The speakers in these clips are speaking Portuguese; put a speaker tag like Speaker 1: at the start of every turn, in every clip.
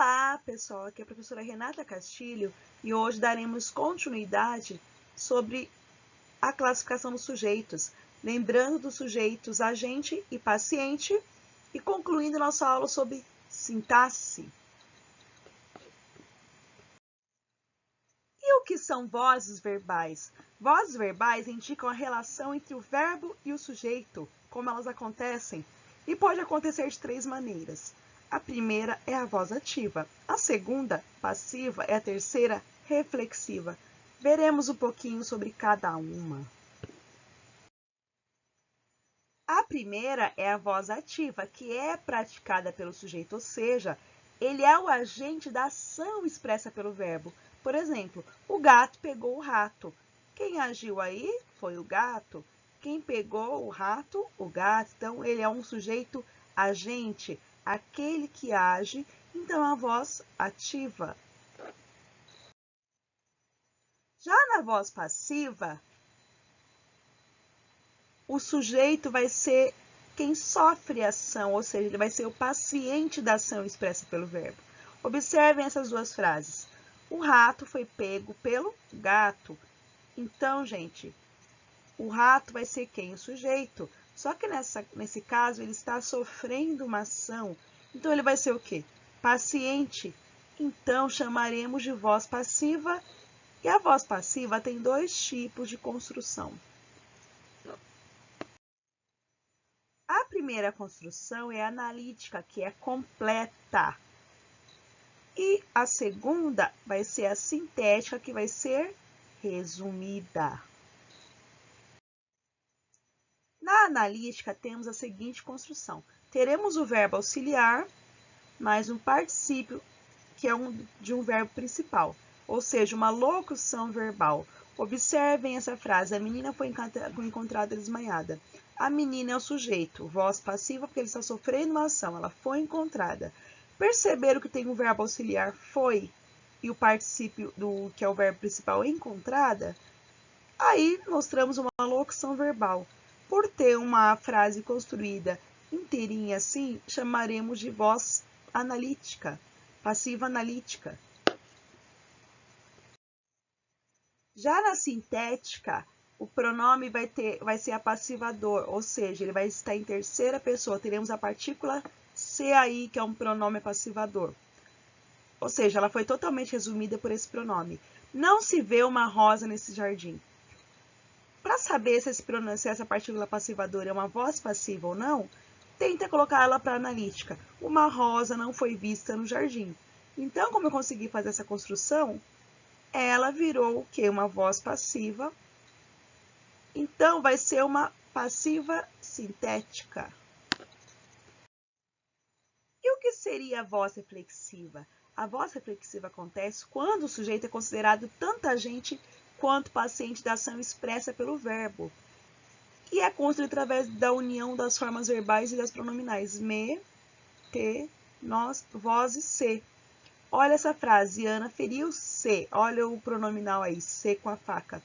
Speaker 1: Olá, pessoal! Aqui é a professora Renata Castilho e hoje daremos continuidade sobre a classificação dos sujeitos, lembrando dos sujeitos agente e paciente e concluindo nossa aula sobre sintaxe. E o que são vozes verbais? Vozes verbais indicam a relação entre o verbo e o sujeito, como elas acontecem, e pode acontecer de três maneiras. A primeira é a voz ativa, a segunda, passiva, e a terceira, reflexiva. Veremos um pouquinho sobre cada uma. A primeira é a voz ativa, que é praticada pelo sujeito, ou seja, ele é o agente da ação expressa pelo verbo. Por exemplo, o gato pegou o rato. Quem agiu aí foi o gato. Quem pegou o rato? O gato. Então, ele é um sujeito agente, aquele que age, então a voz ativa. Já na voz passiva, o sujeito vai ser quem sofre a ação, ou seja, ele vai ser o paciente da ação expressa pelo verbo. Observem essas duas frases. O rato foi pego pelo gato. Então, gente, o rato vai ser quem? O sujeito. Só que nesse caso, ele está sofrendo uma ação. Então, ele vai ser o quê? Paciente. Então, chamaremos de voz passiva. E a voz passiva tem dois tipos de construção. A primeira construção é analítica, que é completa. E a segunda vai ser a sintética, que vai ser resumida. Na analítica, temos a seguinte construção. Teremos o verbo auxiliar, mais um particípio, que é de um verbo principal, ou seja, uma locução verbal. Observem essa frase, a menina foi encontrada desmaiada. A menina é o sujeito, voz passiva, porque ele está sofrendo uma ação, ela foi encontrada. Perceberam que tem um verbo auxiliar foi e o particípio que é o verbo principal encontrada? Aí mostramos uma locução verbal. Por ter uma frase construída inteirinha assim, chamaremos de voz analítica, passiva analítica. Já na sintética, o pronome vai ser apassivador, ou seja, ele vai estar em terceira pessoa. Teremos a partícula se aí, que é um pronome apassivador. Ou seja, ela foi totalmente resumida por esse pronome. Não se vê uma rosa nesse jardim. Para saber se essa partícula passivadora é uma voz passiva ou não, tenta colocar ela para analítica. Uma rosa não foi vista no jardim. Então, como eu consegui fazer essa construção, ela virou o quê? Uma voz passiva. Então, vai ser uma passiva sintética. E o que seria a voz reflexiva? A voz reflexiva acontece quando o sujeito é considerado tanto agente quanto paciente da ação expressa pelo verbo. E é construído através da união das formas verbais e das pronominais me, te, nós, vós e se. Olha essa frase, Ana feriu se. Olha o pronominal aí, se com a faca.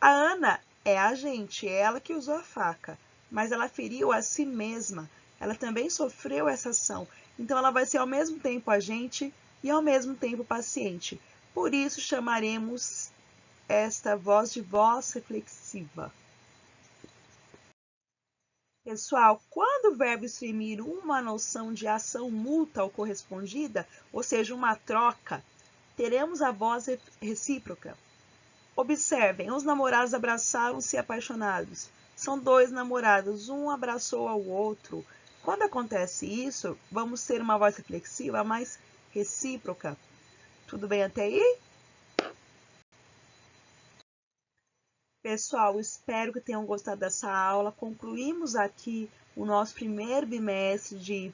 Speaker 1: A Ana é a agente, é ela que usou a faca, mas ela feriu a si mesma. Ela também sofreu essa ação. Então, ela vai ser ao mesmo tempo agente e ao mesmo tempo paciente. Por isso, chamaremos esta voz de voz reflexiva. Pessoal, quando o verbo exprimir uma noção de ação mútua ou correspondida, ou seja, uma troca, teremos a voz recíproca. Observem, os namorados abraçaram-se apaixonados. São dois namorados, um abraçou ao outro. Quando acontece isso, vamos ter uma voz reflexiva mais recíproca. Tudo bem até aí? Pessoal, espero que tenham gostado dessa aula. Concluímos aqui o nosso primeiro bimestre de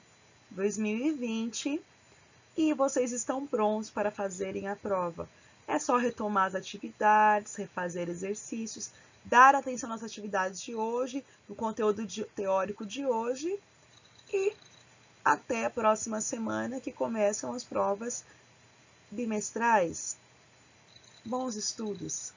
Speaker 1: 2020 e vocês estão prontos para fazerem a prova. É só retomar as atividades, refazer exercícios, dar atenção nas atividades de hoje, no conteúdo teórico de hoje e até a próxima semana que começam as provas bimestrais. Bons estudos!